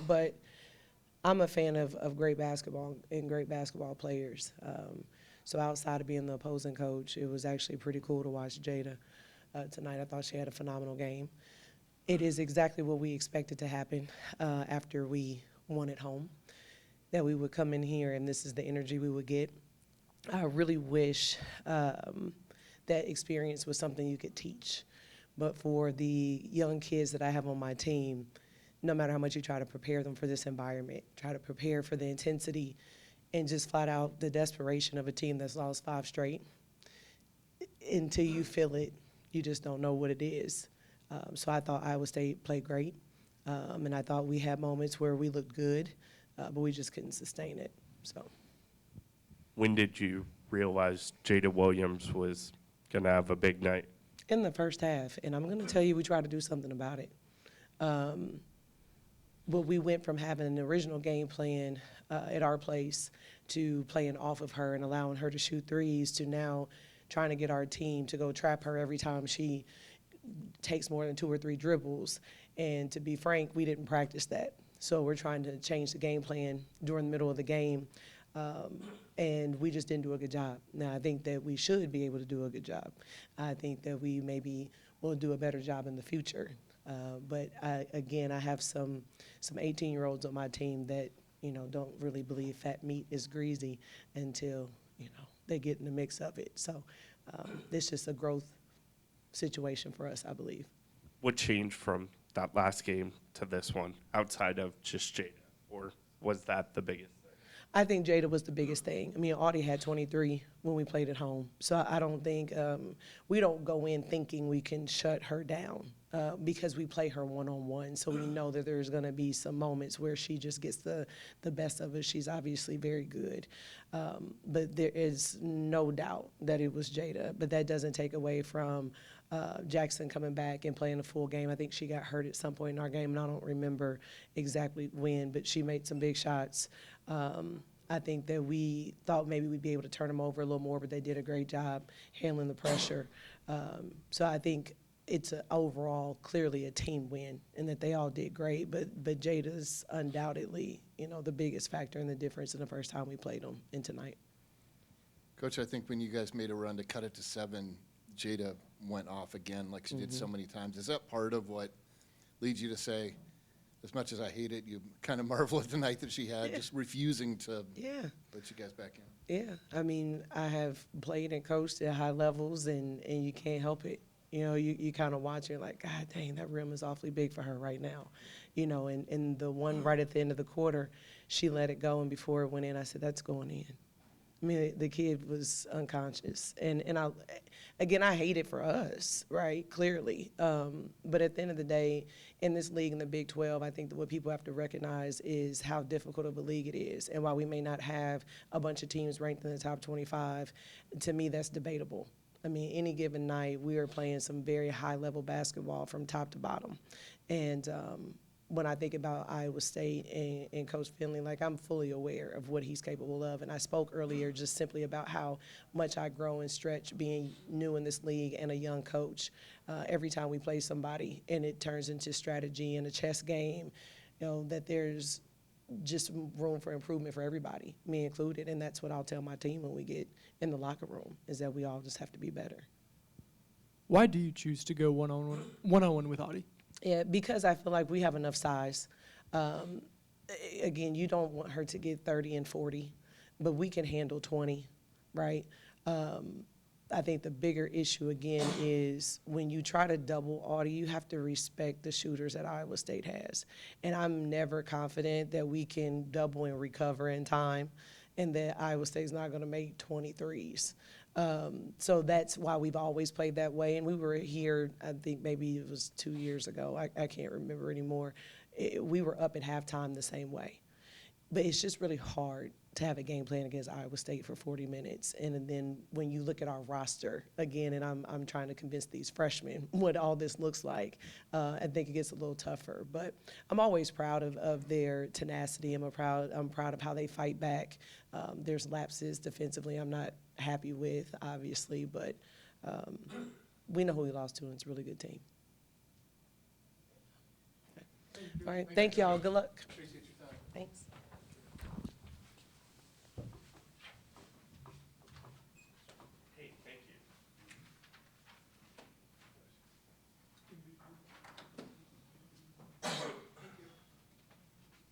But I'm a fan of great basketball and great basketball players. So outside of being the opposing coach, it was actually pretty cool to watch Jada tonight. I thought she had a phenomenal game. It is exactly what we expected to happen after we won at home, that we would come in here and this is the energy we would get. I really wish that experience was something you could teach. But for the young kids that I have on my team, no matter how much you try to prepare them for this environment, try to prepare for the intensity and just flat out the desperation of a team that's lost 5 straight, until you feel it, you just don't know what it is. So I thought Iowa State played great, and I thought we had moments where we looked good, but we just couldn't sustain it. So. When did you realize Jada Williams was going to have a big night? In the first half, and I'm going to tell you, we tried to do something about it. But we went from having an original game plan at our place to playing off of her and allowing her to shoot threes to now trying to get our team to go trap her every time she takes more than 2 or 3 dribbles. And to be frank, we didn't practice that. So we're trying to change the game plan during the middle of the game. And we just didn't do a good job. Now, I think that we should be able to do a good job. I think that we maybe will do a better job in the future. But again, I have some 18-year-olds on my team that, don't really believe fat meat is greasy until, they get in the mix of it. So it's just a growth situation for us, I believe. What changed from that last game to this one outside of just Jada? Or was that the biggest thing? I think Jada was the biggest thing. I mean, Audie had 23 when we played at home. So I don't think we don't go in thinking we can shut her down because we play her one-on-one. So we know that there's going to be some moments where she just gets the best of us. She's obviously very good. But there is no doubt that it was Jada. But that doesn't take away from Jackson coming back and playing a full game. I think she got hurt at some point in our game, and I don't remember exactly when, but she made some big shots. I think that we thought maybe we'd be able to turn them over a little more, but they did a great job handling the pressure. So I think it's overall clearly a team win, and that they all did great. But Jada's undoubtedly, the biggest factor in the difference in the first time we played them and tonight. Coach, I think when you guys made a run to cut it to 7, Jada went off again like she did so many times. Is that part of what leads you to say, as much as I hate it, you kind of marvel at the night that she had, just refusing to let you guys back in? Yeah, I mean, I have played and coached at high levels, and you can't help it. You kind of watch it like, God dang, that rim is awfully big for her right now. And the one right at the end of the quarter, she let it go, and before it went in, I said, that's going in. I mean, the kid was unconscious. And I hate it for us, right, clearly. But at the end of the day, in this league, in the Big 12, I think that what people have to recognize is how difficult of a league it is. And while we may not have a bunch of teams ranked in the top 25, to me, that's debatable. I mean, any given night, we are playing some very high-level basketball from top to bottom. And when I think about Iowa State and Coach Finley, I'm fully aware of what he's capable of. And I spoke earlier just simply about how much I grow and stretch being new in this league and a young coach. Every time we play somebody and it turns into strategy and a chess game, that there's just room for improvement for everybody, me included. And that's what I'll tell my team when we get in the locker room, is that we all just have to be better. Why do you choose to go one-on-one with Audie? Yeah, because I feel like we have enough size. Again, you don't want her to get 30 and 40, but we can handle 20, right? I think the bigger issue, again, is when you try to double Audie, you have to respect the shooters that Iowa State has. And I'm never confident that we can double and recover in time and that Iowa State's not going to make 23s. So that's why we've always played that way. And we were here, I think maybe it was 2 years ago. I can't remember anymore. We were up at halftime the same way. But it's just really hard to have a game plan against Iowa State for 40 minutes. And then when you look at our roster, again, and I'm trying to convince these freshmen what all this looks like, I think it gets a little tougher. But I'm always proud of their tenacity. I'm proud of how they fight back. There's lapses defensively I'm not happy with, obviously, but we know who we lost to, and it's a really good team. All right, thank y'all. Good luck. Thanks.